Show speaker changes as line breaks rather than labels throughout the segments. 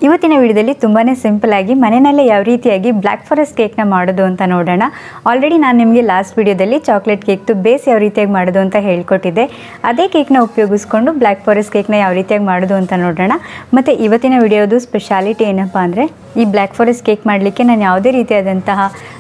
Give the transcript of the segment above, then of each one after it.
ಇವತ್ತಿನ ವಿಡಿಯೋದಲ್ಲಿ ತುಂಬಾ ಸಿಂಪಲ್ ಆಗಿ ಮನೆಯಲ್ಲೇ ಯಾವ ರೀತಿಯಾಗಿ ಬ್ಲ್ಯಾಕ್ ಫಾರೆಸ್ಟ್ ಕೇಕ್ನ ಮಾಡೋದು ಅಂತ ನೋಡೋಣ. ಆಲ್ರೆಡಿ ನಾನು ನಿಮಗೆ ಲಾಸ್ಟ್ ವಿಡಿಯೋದಲ್ಲಿ ಚಾಕ್ಲೇಟ್ ಕೇಕ್ದು ಬೇಸ್ ಯಾವ ರೀತಿಯಾಗಿ ಮಾಡೋದು ಅಂತ ಹೇಳ್ಕೊಟ್ಟಿದ್ದೆ. ಅದೇ ಕೇಕ್ನ ಉಪಯೋಗಿಸ್ಕೊಂಡು ಬ್ಲ್ಯಾಕ್ ಫಾರೆಸ್ಟ್ ಕೇಕ್ನ ಯಾವ ರೀತಿಯಾಗಿ ಮಾಡೋದು ಅಂತ ನೋಡೋಣ. ಮತ್ತು ಇವತ್ತಿನ ವಿಡಿಯೋದು ಸ್ಪೆಷಾಲಿಟಿ ಏನಪ್ಪ ಅಂದರೆ, ಈ ಬ್ಲ್ಯಾಕ್ ಫಾರೆಸ್ಟ್ ಕೇಕ್ ಮಾಡಲಿಕ್ಕೆ ನಾನು ಯಾವುದೇ ರೀತಿಯಾದಂತಹ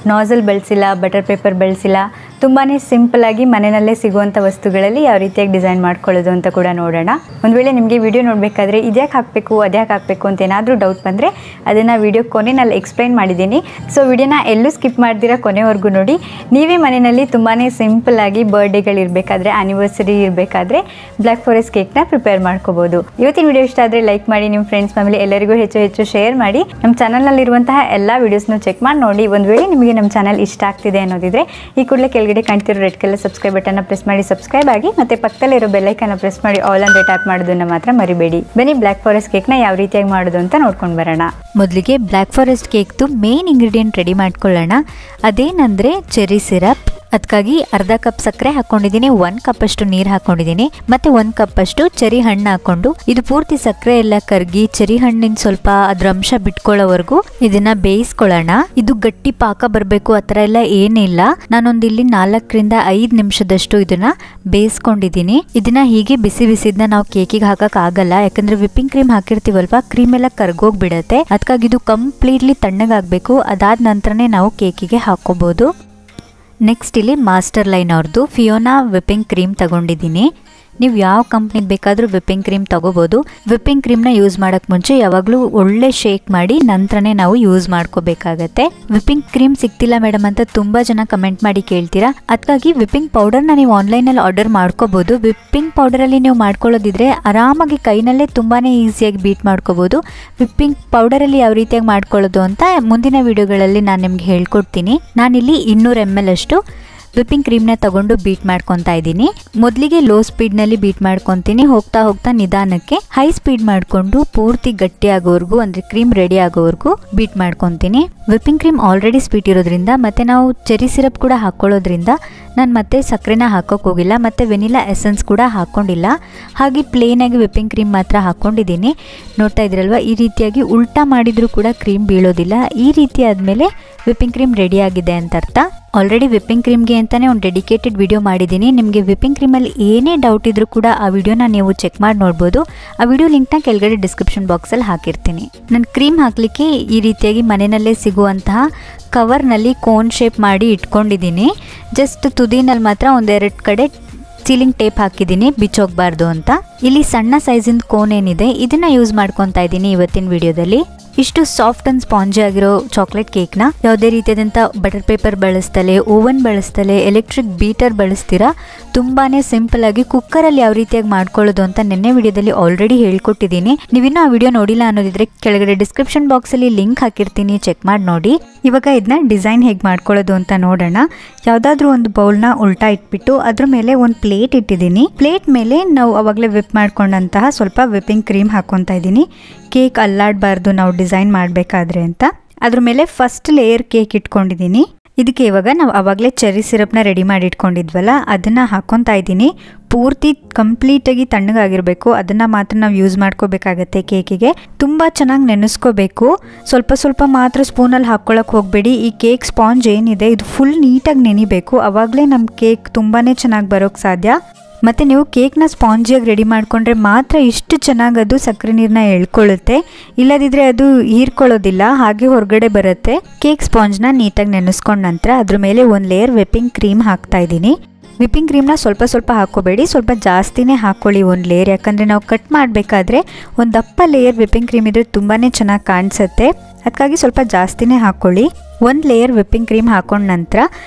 ನಾಸಲ್ ಬಳಸಿಲ್ಲ, ಬಟರ್ ಪೇಪರ್ ಬಳಸಿಲ್ಲ. ತುಂಬಾ ಸಿಂಪಲ್ಲಾಗಿ ಮನೆಯಲ್ಲೇ ಸಿಗುವಂಥ ವಸ್ತುಗಳಲ್ಲಿ ಯಾವ ರೀತಿಯಾಗಿ ಡಿಸೈನ್ ಮಾಡ್ಕೊಳ್ಳೋದು ಅಂತ ಕೂಡ ನೋಡೋಣ. ಒಂದು ವೇಳೆ ನಿಮಗೆ ವಿಡಿಯೋ ನೋಡಬೇಕಾದ್ರೆ ಇದ್ಯಾಕೆ ಹಾಕಬೇಕು ಅದ್ಯಾಕೆ ಹಾಕಬೇಕು ಅಂತ ಏನಾದರೂ ಡೌಟ್ ಬಂದರೆ ಅದನ್ನು ವಿಡಿಯೋ ಕೊನೆಯಲ್ಲಿ ಎಕ್ಸ್ಪ್ಲೈನ್ ಮಾಡಿದ್ದೀನಿ. ಸೊ ವಿಡಿಯೋನ ಎಲ್ಲೂ ಸ್ಕಿಪ್ ಮಾಡ್ದಿರ ಕೊನೆವರೆಗೂ ನೋಡಿ. ನೀವೇ ಮನೆಯಲ್ಲಿ ತುಂಬಾ ಸಿಂಪಲ್ಲಾಗಿ ಬರ್ಡೇಗಳಿರಬೇಕಾದ್ರೆ, ಆ್ಯನಿವರ್ಸರಿ ಇರಬೇಕಾದ್ರೆ ಬ್ಲ್ಯಾಕ್ ಫಾರೆಸ್ಟ್ ಕೇಕ್ನ ಪ್ರಿಪೇರ್ ಮಾಡ್ಕೋಬೋದು. ಇವತ್ತಿನ ವಿಡಿಯೋ ಇಷ್ಟ ಆದರೆ ಲೈಕ್ ಮಾಡಿ, ನಿಮ್ಮ ಫ್ರೆಂಡ್ಸ್ ಫ್ಯಾಮಿಲಿ ಎಲ್ಲರಿಗೂ ಹೆಚ್ಚು ಶೇರ್ ಮಾಡಿ. ನಮ್ಮ ಚಾನಲ್ನಲ್ಲಿರುವಂತಹ ಎಲ್ಲ ವೀಡಿಯೋಸ್ನ ಚೆಕ್ ಮಾಡಿ ನೋಡಿ. ಒಂದು ವೇಳೆ ನಿಮಗೆ ನಮ್ಮ ಚಾನಲ್ ಇಷ್ಟ ಆಗ್ತಿದೆ ಅನ್ನೋದಿದ್ರೆ ಈ ಕೂಡಲೇ ಕೆಳಗಡೆ ಕಾಣ್ತಿರೋ ರೆಡ್ ಕಲರ್ ಸಬ್ಸ್ಕ್ರೈಬ್ ಬಟನ್ನ ಪ್ರೆಸ್ ಮಾಡಿ ಸಬ್ಸ್ಕ್ರೈಬ್ ಆಗಿ, ಮತ್ತೆ ಪಕ್ಕದಲ್ಲಿರೋ ಬೆಲ್ಲೈಕನ್ನ ಪ್ರೆಸ್ ಮಾಡಿ ಆಲ್ ಅಂದರೆ ಟ್ಯಾಪ್ ಮಾಡೋದನ್ನ ಮಾತ್ರ ಮರಿಬೇಡಿ. ಬನ್ನಿ ಬ್ಲ್ಯಾಕ್ ಫಾರೆಸ್ಟ್ ಕೇಕ್ನ ಯಾವ ರೀತಿಯಾಗಿ ಮಾಡೋದು ಅಂತ ನೋಡ್ಕೊಂಡು ಬರೋಣ. ಮೊದಲಿಗೆ ಬ್ಲ್ಯಾಕ್ ಫಾರೆಸ್ಟ್ ಕೇಕ್ದು ಮೇನ್ ಇಂಗ್ರೀಡಿಯೆಂಟ್ ರೆಡಿ ಮಾಡ್ಕೊಳ್ಳೋಣ. ಅದೇನಂದರೆ ಚೆರಿ ಸಿರಪ್. ಅದಕ್ಕಾಗಿ ಅರ್ಧ ಕಪ್ ಸಕ್ಕರೆ ಹಾಕೊಂಡಿದ್ದೀನಿ, 1 ಕಪ್ ಅಷ್ಟು ನೀರು ಹಾಕೊಂಡಿದ್ದೀನಿ, ಮತ್ತೆ 1 ಕಪ್ ಅಷ್ಟು ಚೆರಿ ಹಣ್ಣು ಹಾಕೊಂಡು ಇದು ಪೂರ್ತಿ ಸಕ್ಕರೆ ಎಲ್ಲ ಕರಗಿ ಚೆರಿ ಹಣ್ಣಿನ ಸ್ವಲ್ಪ ಅದ್ರ ಅಂಶ ಬಿಟ್ಕೊಳ್ಳೋವರೆಗೂ ಇದನ್ನ ಬೇಯಿಸ್ಕೊಳ್ಳೋಣ. ಇದು ಗಟ್ಟಿ ಪಾಕ ಬರಬೇಕು ಆ ಥರ ಎಲ್ಲ ಏನಿಲ್ಲ. ನಾನೊಂದು ಇಲ್ಲಿ 4 ರಿಂದ 5 ನಿಮಿಷದಷ್ಟು ಇದನ್ನ ಬೇಯಿಸ್ಕೊಂಡಿದ್ದೀನಿ. ಇದನ್ನ ಹೀಗೆ ಬಿಸಿ ಬಿಸಿದ್ನ ನಾವು ಕೇಕಿಗೆ ಹಾಕಕ್ ಆಗಲ್ಲ, ಯಾಕಂದ್ರೆ ವಿಪ್ಪಿಂಗ್ ಕ್ರೀಮ್ ಹಾಕಿರ್ತೀವಲ್ವಾ, ಕ್ರೀಮ್ ಎಲ್ಲ ಕರ್ಗೋಗ್ಬಿಡತ್ತೆ. ಅದಕ್ಕಾಗಿ ಇದು ಕಂಪ್ಲೀಟ್ಲಿ ತಣ್ಣಗಾಗಬೇಕು. ಅದಾದ ನಂತರನೇ ನಾವು ಕೇಕಿಗೆ ಹಾಕೋಬಹುದು. ನೆಕ್ಸ್ಟ್ ಇಲ್ಲಿ ಮಾಸ್ಟರ್ ಲೈನ್ ಅವ್ರದ್ದು ಫಿಯೋನಾ ವಿಪ್ಪಿಂಗ್ ಕ್ರೀಮ್ ತಗೊಂಡಿದ್ದೀನಿ. ನೀವು ಯಾವ ಕಂಪ್ನಿಗೆ ಬೇಕಾದರೂ ವಿಪ್ಪಿಂಗ್ ಕ್ರೀಮ್ ತಗೋಬೋದು. ವಿಪ್ಪಿಂಗ್ ಕ್ರೀಮ್ನ ಯೂಸ್ ಮಾಡೋಕ್ಕೆ ಮುಂಚೆ ಯಾವಾಗಲೂ ಒಳ್ಳೆ ಶೇಕ್ ಮಾಡಿ ನಂತರನೇ ನಾವು ಯೂಸ್ ಮಾಡ್ಕೋಬೇಕಾಗತ್ತೆ. ವಿಪ್ಪಿಂಗ್ ಕ್ರೀಮ್ ಸಿಗ್ತಿಲ್ಲ ಮೇಡಮ್ ಅಂತ ತುಂಬ ಜನ ಕಮೆಂಟ್ ಮಾಡಿ ಕೇಳ್ತೀರಾ. ಅದಕ್ಕಾಗಿ ವಿಪ್ಪಿಂಗ್ ಪೌಡರ್ನ ನೀವು ಆನ್ಲೈನಲ್ಲಿ ಆರ್ಡರ್ ಮಾಡ್ಕೋಬೋದು. ವಿಪ್ಪಿಂಗ್ ಪೌಡರಲ್ಲಿ ನೀವು ಮಾಡ್ಕೊಳ್ಳೋದಿದ್ರೆ ಆರಾಮಾಗಿ ಕೈನಲ್ಲೇ ತುಂಬಾ ಈಸಿಯಾಗಿ ಬೀಟ್ ಮಾಡ್ಕೋಬೋದು. ವಿಪ್ಪಿಂಗ್ ಪೌಡರಲ್ಲಿ ಯಾವ ರೀತಿಯಾಗಿ ಮಾಡ್ಕೊಳ್ಳೋದು ಅಂತ ಮುಂದಿನ ವಿಡಿಯೋಗಳಲ್ಲಿ ನಾನು ನಿಮ್ಗೆ ಹೇಳ್ಕೊಡ್ತೀನಿ. ನಾನಿಲ್ಲಿ 200 ml ಅಷ್ಟು ವಿಪ್ಪಿಂಗ್ ಕ್ರೀಮ್ನ ತಗೊಂಡು ಬೀಟ್ ಮಾಡ್ಕೊತಾ ಇದ್ದೀನಿ. ಮೊದಲಿಗೆ ಲೋ ಸ್ಪೀಡ್ನಲ್ಲಿ ಬೀಟ್ ಮಾಡ್ಕೊತೀನಿ. ಹೋಗ್ತಾ ಹೋಗ್ತಾ ನಿಧಾನಕ್ಕೆ ಹೈ ಸ್ಪೀಡ್ ಮಾಡಿಕೊಂಡು ಪೂರ್ತಿ ಗಟ್ಟಿ ಆಗೋವರೆಗೂ, ಅಂದರೆ ಕ್ರೀಮ್ ರೆಡಿ ಆಗೋವರೆಗೂ ಬೀಟ್ ಮಾಡ್ಕೊತೀನಿ. ವಿಪ್ಪಿಂಗ್ ಕ್ರೀಮ್ ಆಲ್ರೆಡಿ ಸ್ವೀಟ್ ಇರೋದ್ರಿಂದ ಮತ್ತು ನಾವು ಚೆರಿ ಸಿರಪ್ ಕೂಡ ಹಾಕ್ಕೊಳ್ಳೋದ್ರಿಂದ ನಾನು ಮತ್ತೆ ಸಕ್ಕರೆನ ಹಾಕೋಕೆ ಹೋಗಿಲ್ಲ, ಮತ್ತು ವೆನಿಲಾ ಎಸೆನ್ಸ್ ಕೂಡ ಹಾಕ್ಕೊಂಡಿಲ್ಲ. ಹಾಗೆ ಪ್ಲೇನಾಗಿ ವಿಪ್ಪಿಂಗ್ ಕ್ರೀಮ್ ಮಾತ್ರ ಹಾಕ್ಕೊಂಡಿದ್ದೀನಿ. ನೋಡ್ತಾ ಇದ್ರಲ್ವ, ಈ ರೀತಿಯಾಗಿ ಉಲ್ಟಾ ಮಾಡಿದರೂ ಕೂಡ ಕ್ರೀಮ್ ಬೀಳೋದಿಲ್ಲ. ಈ ರೀತಿ ಆದಮೇಲೆ ವಿಪ್ಪಿಂಗ್ ಕ್ರೀಮ್ ರೆಡಿ ಆಗಿದೆ ಅಂತ ಅರ್ಥ. ಆಲ್ರೆಡಿ ವಿಪ್ಪಿಂಗ್ ಕ್ರೀಮ್ಗೆ ಅಂತಲೇ ಒಂದು ಡೆಡಿಕೇಟೆಡ್ ವಿಡಿಯೋ ಮಾಡಿದ್ದೀನಿ. ನಿಮಗೆ ವಿಪ್ಪಿಂಗ್ ಕ್ರೀಮಲ್ಲಿ ಏನೇ ಡೌಟ್ ಇದ್ರೂ ಕೂಡ ಆ ವಿಡಿಯೋನ ನೀವು ಚೆಕ್ ಮಾಡಿ ನೋಡ್ಬೋದು. ಆ ವಿಡಿಯೋ ಲಿಂಕ್ನ ಕೆಳಗಡೆ ಡಿಸ್ಕ್ರಿಪ್ಷನ್ ಬಾಕ್ಸಲ್ಲಿ ಹಾಕಿರ್ತೀನಿ. ನಾನು ಕ್ರೀಮ್ ಹಾಕಲಿಕ್ಕೆ ಈ ರೀತಿಯಾಗಿ ಮನೆಯಲ್ಲೇ ಸಿಗುವಂತಹ ಕವರ್ನಲ್ಲಿ ಕೋನ್ ಶೇಪ್ ಮಾಡಿ ಇಟ್ಕೊಂಡಿದ್ದೀನಿ. ಜಸ್ಟ್ ತುದಿನಲ್ಲಿ ಮಾತ್ರ 1-2 ಕಡೆ ಸೀಲಿಂಗ್ ಟೇಪ್ ಹಾಕಿದ್ದೀನಿ, ಬಿಚ್ಚೋಗಬಾರ್ದು ಅಂತ. ಇಲ್ಲಿ ಸಣ್ಣ ಸೈಜಿಂದ ಕೋನ್ ಏನಿದೆ ಇದನ್ನು ಯೂಸ್ ಮಾಡ್ಕೊತಾ ಇದ್ದೀನಿ ಇವತ್ತಿನ ವಿಡಿಯೋದಲ್ಲಿ. ಇಷ್ಟು ಸಾಫ್ಟ್ ಅಂಡ್ ಸ್ಪಾಂಜಿ ಆಗಿರೋ ಚಾಕ್ಲೇಟ್ ಕೇಕ್ನ ಯಾವುದೇ ರೀತಿಯಾದಂಥ ಬಟರ್ ಪೇಪರ್ ಬಳಸ್ತಲೇ, ಓವನ್ ಬಳಸ್ತಲೇ, ಎಲೆಕ್ಟ್ರಿಕ್ ಬೀಟರ್ ಬಳಸ್ತೀರಾ ತುಂಬಾ ಸಿಂಪಲ್ಲಾಗಿ ಕುಕ್ಕರಲ್ಲಿ ಯಾವ ರೀತಿಯಾಗಿ ಮಾಡ್ಕೊಳ್ಳೋದು ಅಂತ ನಿನ್ನೆ ವಿಡಿಯೋದಲ್ಲಿ ಆಲ್ರೆಡಿ ಹೇಳ್ಕೊಟ್ಟಿದ್ದೀನಿ. ನೀವಿನ್ನೂ ಆ ವಿಡಿಯೋ ನೋಡಿಲ್ಲ ಅನ್ನೋದಿದ್ರೆ ಕೆಳಗಡೆ ಡಿಸ್ಕ್ರಿಪ್ಷನ್ ಬಾಕ್ಸಲ್ಲಿ ಲಿಂಕ್ ಹಾಕಿರ್ತೀನಿ, ಚೆಕ್ ಮಾಡಿ ನೋಡಿ. ಇವಾಗ ಇದನ್ನ ಡಿಸೈನ್ ಹೇಗೆ ಮಾಡ್ಕೊಳ್ಳೋದು ಅಂತ ನೋಡೋಣ. ಯಾವುದಾದ್ರೂ ಒಂದು ಬೌಲ್ನ ಉಲ್ಟಾ ಇಟ್ಬಿಟ್ಟು ಅದ್ರ ಮೇಲೆ ಒಂದು ಪ್ಲೇಟ್ ಇಟ್ಟಿದ್ದೀನಿ. ಪ್ಲೇಟ್ ಮೇಲೆ ನಾವು ಅವಾಗಲೇ ವಿಪ್ ಮಾಡ್ಕೊಂಡಂತಹ ಸ್ವಲ್ಪ ವಿಪ್ಪಿಂಗ್ ಕ್ರೀಮ್ ಹಾಕ್ಕೊತಾ ಇದ್ದೀನಿ. ಕೇಕ್ ಅಲ್ಲಾಡಬಾರ್ದು ನಾವು ಡಿಸೈನ್ ಮಾಡಬೇಕಾದ್ರೆ ಅಂತ. ಅದ್ರ ಮೇಲೆ ಫಸ್ಟ್ ಲೇಯರ್ ಕೇಕ್ ಇಟ್ಕೊಂಡಿದ್ದೀನಿ. ಇದಕ್ಕೆ ಇವಾಗ ನಾವು ಆವಾಗಲೇ ಚೆರಿ ಸಿರಪ್ನ ರೆಡಿ ಮಾಡಿ ಇಟ್ಕೊಂಡಿದ್ವಲ್ಲ ಅದನ್ನು ಹಾಕ್ಕೊತಾ ಇದ್ದೀನಿ. ಪೂರ್ತಿ ಕಂಪ್ಲೀಟಾಗಿ ತಣ್ಣಗಾಗಿರಬೇಕು, ಅದನ್ನು ಮಾತ್ರ ನಾವು ಯೂಸ್ ಮಾಡ್ಕೋಬೇಕಾಗತ್ತೆ. ಕೇಕಿಗೆ ತುಂಬ ಚೆನ್ನಾಗಿ ನೆನೆಸ್ಕೋಬೇಕು. ಸ್ವಲ್ಪ ಮಾತ್ರ ಸ್ಪೂನಲ್ಲಿ ಹಾಕ್ಕೊಳಕ್ಕೆ ಹೋಗಬೇಡಿ. ಈ ಕೇಕ್ ಸ್ಪಾಂಜ್ ಏನಿದೆ ಇದು ಫುಲ್ ನೀಟಾಗಿ ನೆನಿಬೇಕು. ಆವಾಗಲೇ ನಮ್ಮ ಕೇಕ್ ತುಂಬಾ ಚೆನ್ನಾಗಿ ಬರೋಕ್ಕೆ ಸಾಧ್ಯ. ಮತ್ತು ನೀವು ಕೇಕ್ನ ಸ್ಪಾಂಜಿಯಾಗಿ ರೆಡಿ ಮಾಡಿಕೊಂಡ್ರೆ ಮಾತ್ರ ಇಷ್ಟು ಚೆನ್ನಾಗಿ ಅದು ಸಕ್ಕರೆ ನೀರನ್ನ ಎಳ್ಕೊಳ್ಳುತ್ತೆ. ಇಲ್ಲದಿದ್ದರೆ ಅದು ಹೀರ್ಕೊಳ್ಳೋದಿಲ್ಲ, ಹಾಗೆ ಹೊರಗಡೆ ಬರುತ್ತೆ. ಕೇಕ್ ಸ್ಪಾಂಜ್ನ ನೀಟಾಗಿ ನೆನೆಸ್ಕೊಂಡ ನಂತರ ಅದ್ರ ಮೇಲೆ ಒಂದು ಲೇಯರ್ ವಿಪ್ಪಿಂಗ್ ಕ್ರೀಮ್ ಹಾಕ್ತಾ ಇದ್ದೀನಿ. ವಿಪ್ಪಿಂಗ್ ಕ್ರೀಮ್ನ ಸ್ವಲ್ಪ ಹಾಕ್ಕೋಬೇಡಿ, ಸ್ವಲ್ಪ ಜಾಸ್ತಿನೇ ಹಾಕ್ಕೊಳ್ಳಿ ಒಂದು ಲೇಯರ್. ಯಾಕಂದರೆ ನಾವು ಕಟ್ ಮಾಡಬೇಕಾದ್ರೆ ಒಂದು ದಪ್ಪ ಲೇಯರ್ ವಿಪ್ಪಿಂಗ್ ಕ್ರೀಮ್ ಇದ್ರೆ ತುಂಬಾ ಚೆನ್ನಾಗಿ ಕಾಣಿಸುತ್ತೆ. ಅದಕ್ಕಾಗಿ ಸ್ವಲ್ಪ ಜಾಸ್ತಿನೇ ಹಾಕ್ಕೊಳ್ಳಿ. ಒಂದು ಲೇಯರ್ ವಿಪ್ಪಿಂಗ್ ಕ್ರೀಮ್ ಹಾಕೊಂಡ ನಂತರ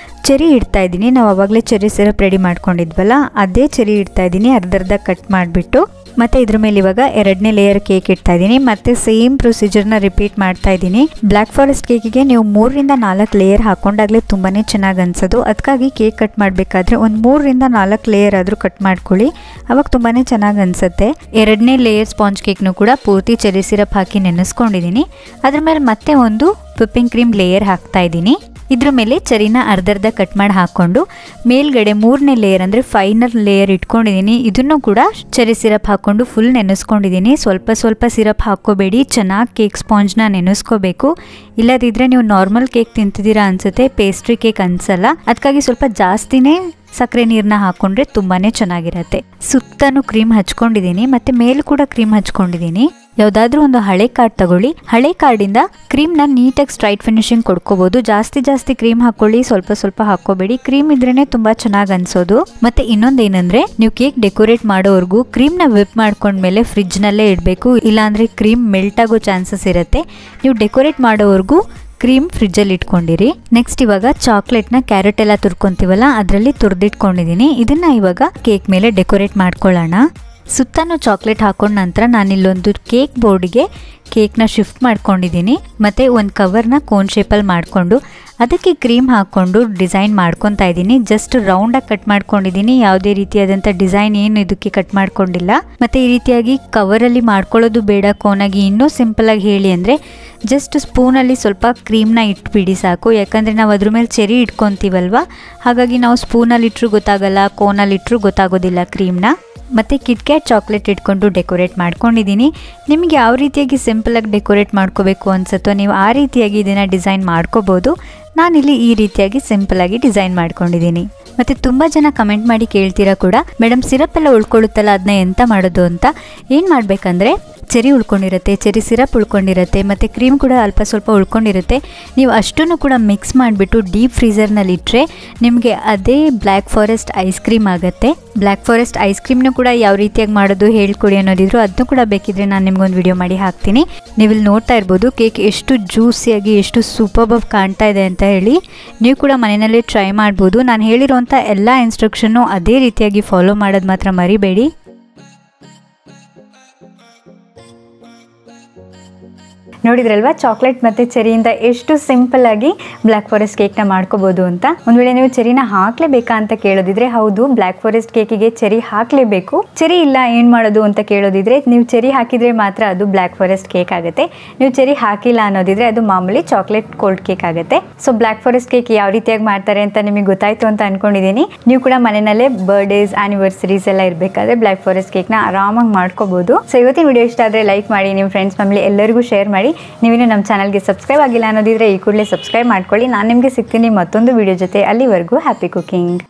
ಚೆರಿ ಇಡ್ತಾ ಇದ್ದೀನಿ. ನಾವು ಆವಾಗಲೇ ಚೆರಿ ಸಿರಪ್ ರೆಡಿ ಮಾಡ್ಕೊಂಡಿದ್ವಲ್ಲ ಅದೇ ಚೆರಿ ಇಡ್ತಾ ಇದ್ದೀನಿ, ಅರ್ಧ ಕಟ್ ಮಾಡಿಬಿಟ್ಟು. ಮತ್ತು ಇದ್ರ ಮೇಲೆ ಇವಾಗ 2ನೇ ಲೇಯರ್ ಕೇಕ್ ಇಡ್ತಾ ಇದ್ದೀನಿ. ಮತ್ತು ಸೇಮ್ ಪ್ರೊಸೀಜರ್ನ ರಿಪೀಟ್ ಮಾಡ್ತಾ ಇದ್ದೀನಿ. ಬ್ಲ್ಯಾಕ್ ಫಾರೆಸ್ಟ್ ಕೇಕಿಗೆ ನೀವು 3 ರಿಂದ 4 ಲೇಯರ್ ಹಾಕೊಂಡಾಗಲೇ ತುಂಬಾ ಚೆನ್ನಾಗಿ ಅನ್ಸೋದು. ಅದಕ್ಕಾಗಿ ಕೇಕ್ ಕಟ್ ಮಾಡಬೇಕಾದ್ರೆ ಒಂದು 3 ರಿಂದ 4 ಲೇಯರ್ ಆದರೂ ಕಟ್ ಮಾಡ್ಕೊಳ್ಳಿ, ಅವಾಗ ತುಂಬಾ ಚೆನ್ನಾಗಿ ಅನಿಸುತ್ತೆ. 2ನೇ ಲೇಯರ್ ಸ್ಪಾಂಜ್ ಕೇಕ್ನು ಕೂಡ ಪೂರ್ತಿ ಚೆರಿ ಸಿರಪ್ ಹಾಕಿ ನೆನೆಸ್ಕೊಂಡಿದ್ದೀನಿ. ಅದ್ರ ಮೇಲೆ ಮತ್ತೆ ಒಂದು ವಿಪ್ಪಿಂಗ್ ಕ್ರೀಮ್ ಲೇಯರ್ ಹಾಕ್ತಾ ಇದ್ದೀನಿ. ಇದ್ರ ಮೇಲೆ ಚೆರಿನ ಅರ್ಧ ಕಟ್ ಮಾಡಿ ಹಾಕ್ಕೊಂಡು ಮೇಲ್ಗಡೆ 3ನೇ ಲೇಯರ್ ಅಂದರೆ ಫೈನಲ್ ಲೇಯರ್ ಇಟ್ಕೊಂಡಿದ್ದೀನಿ. ಇದನ್ನು ಕೂಡ ಚೆರಿ ಸಿರಪ್ ಹಾಕ್ಕೊಂಡು ಫುಲ್ ನೆನೆಸ್ಕೊಂಡಿದ್ದೀನಿ. ಸ್ವಲ್ಪ ಸಿರಪ್ ಹಾಕ್ಕೋಬೇಡಿ, ಚೆನ್ನಾಗಿ ಕೇಕ್ ಸ್ಪಾಂಜ್ನ ನೆನೆಸ್ಕೋಬೇಕು. ಇಲ್ಲದಿದ್ದರೆ ನೀವು ನಾರ್ಮಲ್ ಕೇಕ್ ತಿಂತಿದ್ದೀರಾ ಅನಿಸುತ್ತೆ, ಪೇಸ್ಟ್ರಿ ಕೇಕ್ ಅನಿಸಲ್ಲ. ಅದಕ್ಕಾಗಿ ಸ್ವಲ್ಪ ಜಾಸ್ತಿನೇ ಸಕ್ಕರೆ ನೀರನ್ನ ಹಾಕ್ಕೊಂಡ್ರೆ ತುಂಬಾ ಚೆನ್ನಾಗಿರುತ್ತೆ. ಸುತ್ತನೂ ಕ್ರೀಮ್ ಹಚ್ಕೊಂಡಿದ್ದೀನಿ ಮತ್ತು ಮೇಲೂ ಕೂಡ ಕ್ರೀಮ್ ಹಚ್ಕೊಂಡಿದ್ದೀನಿ. ಯಾವುದಾದ್ರೂ ಒಂದು ಹಳೆ ಕಾರ್ಡ್ ತಗೊಳ್ಳಿ, ಹಳೆ ಕಾರ್ಡಿಂದ ಕ್ರೀಮ್ನ ನೀಟಾಗಿ ಸ್ಟ್ರೈಟ್ ಫಿನಿಶಿಂಗ್ ಕೊಡ್ಕೋಬಹುದು. ಜಾಸ್ತಿ ಕ್ರೀಮ್ ಹಾಕೊಳ್ಳಿ, ಸ್ವಲ್ಪ ಹಾಕೋಬೇಡಿ. ಕ್ರೀಮ್ ಇದ್ರೇನೆ ತುಂಬಾ ಚೆನ್ನಾಗಿ ಅನ್ಸೋದು. ಮತ್ತೆ ಇನ್ನೊಂದೇನಂದ್ರೆ, ನೀವು ಕೇಕ್ ಡೆಕೋರೇಟ್ ಮಾಡೋವರೆಗೂ ಕ್ರೀಮ್ನ ವಿಪ್ ಮಾಡ್ಕೊಂಡ್ಮೇಲೆ ಫ್ರಿಜ್ ನಲ್ಲೇ ಇಡಬೇಕು, ಇಲ್ಲಾಂದ್ರೆ ಕ್ರೀಮ್ ಮೆಲ್ಟ್ ಆಗೋ ಚಾನ್ಸಸ್ ಇರುತ್ತೆ. ನೀವು ಡೆಕೋರೇಟ್ ಮಾಡೋವರೆಗೂ ಕ್ರೀಮ್ ಫ್ರಿಜ್ಜಲ್ಲಿ ಇಟ್ಕೊಂಡಿರಿ. ನೆಕ್ಸ್ಟ್ ಇವಾಗ ಚಾಕ್ಲೇಟ್ನ ಕ್ಯಾರೆಟ್ ಎಲ್ಲ ತುರ್ಕೊಂತೀವಲ್ಲ ಅದರಲ್ಲಿ ತುರ್ದಿಟ್ಕೊಂಡಿದ್ದೀನಿ. ಇದನ್ನ ಇವಾಗ ಕೇಕ್ ಮೇಲೆ ಡೆಕೋರೇಟ್ ಮಾಡ್ಕೊಳ್ಳೋಣ. ಸುತ್ತನೂ ಚಾಕ್ಲೇಟ್ ಹಾಕೊಂಡ ನಂತರ ನಾನಿಲ್ಲೊಂದು ಕೇಕ್ ಬೋರ್ಡ್ಗೆ ಕೇಕ್ನ ಶಿಫ್ಟ್ ಮಾಡ್ಕೊಂಡಿದ್ದೀನಿ. ಮತ್ತು ಒಂದು ಕವರ್ನ ಕೋನ್ ಶೇಪಲ್ಲಿ ಮಾಡಿಕೊಂಡು ಅದಕ್ಕೆ ಕ್ರೀಮ್ ಹಾಕ್ಕೊಂಡು ಡಿಸೈನ್ ಮಾಡ್ಕೊತಾ ಇದ್ದೀನಿ. ಜಸ್ಟ್ ರೌಂಡಾಗಿ ಕಟ್ ಮಾಡ್ಕೊಂಡಿದ್ದೀನಿ, ಯಾವುದೇ ರೀತಿಯಾದಂಥ ಡಿಸೈನ್ ಏನು ಇದಕ್ಕೆ ಕಟ್ ಮಾಡ್ಕೊಂಡಿಲ್ಲ. ಮತ್ತು ಈ ರೀತಿಯಾಗಿ ಕವರಲ್ಲಿ ಮಾಡ್ಕೊಳ್ಳೋದು ಬೇಡ, ಕೋನಾಗಿ ಇನ್ನೂ ಸಿಂಪಲಾಗಿ ಹೇಳಿ ಅಂದರೆ ಜಸ್ಟ್ ಸ್ಪೂನಲ್ಲಿ ಸ್ವಲ್ಪ ಕ್ರೀಮ್ನ ಇಟ್ಬಿಡಿ ಸಾಕು. ಯಾಕಂದರೆ ನಾವು ಅದ್ರ ಮೇಲೆ ಚೆರಿ ಇಟ್ಕೊತೀವಲ್ವ, ಹಾಗಾಗಿ ನಾವು ಸ್ಪೂನಲ್ಲಿ ಇಟ್ಟರು ಗೊತ್ತಾಗಲ್ಲ, ಕೋನಲ್ಲಿ ಇಟ್ಟರು ಗೊತ್ತಾಗೋದಿಲ್ಲ ಕ್ರೀಮ್ನ. ಮತ್ತು ಕಿಟ್ಕ್ಯಾಟ್ ಚಾಕ್ಲೇಟ್ ಇಟ್ಕೊಂಡು ಡೆಕೋರೇಟ್ ಮಾಡ್ಕೊಂಡಿದ್ದೀನಿ. ನಿಮಗೆ ಯಾವ ರೀತಿಯಾಗಿ ಸಿಂಪಲಾಗಿ ಡೆಕೋರೇಟ್ ಮಾಡ್ಕೋಬೇಕು ಅನ್ಸುತ್ತೋ ನೀವು ಆ ರೀತಿಯಾಗಿ ಇದನ್ನು ಡಿಸೈನ್ ಮಾಡ್ಕೋಬೋದು. ನಾನಿಲ್ಲಿ ಈ ರೀತಿಯಾಗಿ ಸಿಂಪಲಾಗಿ ಡಿಸೈನ್ ಮಾಡ್ಕೊಂಡಿದ್ದೀನಿ. ಮತ್ತು ತುಂಬ ಜನ ಕಮೆಂಟ್ ಮಾಡಿ ಕೇಳ್ತೀರಾ ಕೂಡ, ಮೇಡಮ್ ಸಿರಪ್ ಎಲ್ಲ ಉಳ್ಕೊಳ್ಳುತ್ತಲ್ಲ ಅದನ್ನ ಎಂತ ಮಾಡೋದು ಅಂತ. ಏನು ಮಾಡಬೇಕಂದ್ರೆ, ಚೆರಿ ಉಳ್ಕೊಂಡಿರುತ್ತೆ, ಚೆರಿ ಸಿರಪ್ ಉಳ್ಕೊಂಡಿರುತ್ತೆ, ಮತ್ತು ಕ್ರೀಮ್ ಕೂಡ ಅಲ್ಪ ಸ್ವಲ್ಪ ಉಳ್ಕೊಂಡಿರುತ್ತೆ. ನೀವು ಅಷ್ಟನ್ನು ಕೂಡ ಮಿಕ್ಸ್ ಮಾಡಿಬಿಟ್ಟು ಡೀಪ್ ಫ್ರೀಝರ್ನಲ್ಲಿ ಇಟ್ಟರೆ ನಿಮಗೆ ಅದೇ ಬ್ಲ್ಯಾಕ್ ಫಾರೆಸ್ಟ್ ಐಸ್ ಕ್ರೀಮ್ ಆಗುತ್ತೆ. ಬ್ಲ್ಯಾಕ್ ಫಾರೆಸ್ಟ್ ಐಸ್ ಕ್ರೀಮ್ನು ಕೂಡ ಯಾವ ರೀತಿಯಾಗಿ ಮಾಡೋದು ಹೇಳ್ಕೊಡಿ ಅನ್ನೋದಿದ್ರು ಅದನ್ನು ಕೂಡ ಬೇಕಿದ್ರೆ ನಾನು ನಿಮ್ಗೊಂದು ವಿಡಿಯೋ ಮಾಡಿ ಹಾಕ್ತೀನಿ. ನೀವಿಲ್ಲಿ ನೋಡ್ತಾ ಇರ್ಬೋದು ಕೇಕ್ ಎಷ್ಟು ಜ್ಯೂಸಿಯಾಗಿ ಎಷ್ಟು ಸೂಪರ್ಬ್ ಕಾಣ್ತಾ ಇದೆ ಅಂತ ಹೇಳಿ. ನೀವು ಕೂಡ ಮನೆಯಲ್ಲೇ ಟ್ರೈ ಮಾಡ್ಬೋದು. ನಾನು ಹೇಳಿರೋಂಥ ಎಲ್ಲ ಇನ್ಸ್ಟ್ರಕ್ಷನ್ನು ಅದೇ ರೀತಿಯಾಗಿ ಫಾಲೋ ಮಾಡೋದು ಮಾತ್ರ ಮರಿಬೇಡಿ. ನೋಡಿದ್ರಲ್ವಾ ಚಾಕ್ಲೇಟ್ ಮತ್ತು ಚೆರಿಯಿಂದ ಎಷ್ಟು ಸಿಂಪಲ್ ಆಗಿ ಬ್ಲ್ಯಾಕ್ ಫಾರೆಸ್ಟ್ ಕೇಕ್ನ ಮಾಡ್ಕೋಬೋದು ಅಂತ. ಒಂದು ವೇಳೆ ನೀವು ಚೆರಿನ ಹಾಕ್ಲೇಬೇಕಾ ಅಂತ ಕೇಳೋದಿದ್ರೆ, ಹೌದು, ಬ್ಲ್ಯಾಕ್ ಫಾರೆಸ್ಟ್ ಕೇಕಿಗೆ ಚೆರಿ ಹಾಕಲೇಬೇಕು. ಚೆರಿ ಇಲ್ಲ ಏನು ಮಾಡೋದು ಅಂತ ಕೇಳೋದಿದ್ರೆ, ನೀವು ಚೆರಿ ಹಾಕಿದರೆ ಮಾತ್ರ ಅದು ಬ್ಲ್ಯಾಕ್ ಫಾರೆಸ್ಟ್ ಕೇಕ್ ಆಗುತ್ತೆ. ನೀವು ಚೆರಿ ಹಾಕಿಲ್ಲ ಅನ್ನೋದಿದ್ರೆ ಅದು ಮಾಮೂಲಿ ಚಾಕ್ಲೇಟ್ ಕೋಲ್ಡ್ ಕೇಕ್ ಆಗುತ್ತೆ. ಸೊ ಬ್ಲ್ಯಾಕ್ ಫಾರೆಸ್ಟ್ ಕೇಕ್ ಯಾವ ರೀತಿಯಾಗಿ ಮಾಡ್ತಾರೆ ಅಂತ ನಿಮಗೆ ಗೊತ್ತಾಯ್ತು ಅಂತ ಅನ್ಕೊಂಡಿದ್ದೀನಿ. ನೀವು ಕೂಡ ಮನೆಯಲ್ಲೇ ಬರ್ಡೇಸ್ ಆನಿವರ್ಸರೀಸ್ ಎಲ್ಲ ಇರಬೇಕಾದ್ರೆ ಬ್ಲ್ಯಾಕ್ ಫಾರೆಸ್ಟ್ ಕೇಕ್ನ ಆರಾಮಾಗಿ ಮಾಡ್ಕೋಬೋದು. ಸೊ ಇವತ್ತಿನ ವಿಡಿಯೋ ಇಷ್ಟ ಆದರೆ ಲೈಕ್ ಮಾಡಿ, ನಿಮ್ಮ ಫ್ರೆಂಡ್ಸ್ ಫ್ಯಾಮಿಲಿ ಎಲ್ಲರಿಗೂ ಶೇರ್ ಮಾಡಿ. ನೀವೇನು ನಮ್ಮ ಚಾನಲ್ಗೆ ಸಬ್ಸ್ಕ್ರೈಬ್ ಆಗಿಲ್ಲ ಅನ್ನೋದಿದ್ರೆ ಈ ಕೂಡಲೇ ಸಬ್ಸ್ಕ್ರೈಬ್ ಮಾಡ್ಕೊಳ್ಳಿ. ನಾನು ನಿಮಗೆ ಸಿಗ್ತೀನಿ ಮತ್ತೊಂದು ವಿಡಿಯೋ ಜೊತೆ. ಅಲ್ಲಿವರೆಗೂ ಹ್ಯಾಪಿ ಕುಕಿಂಗ್.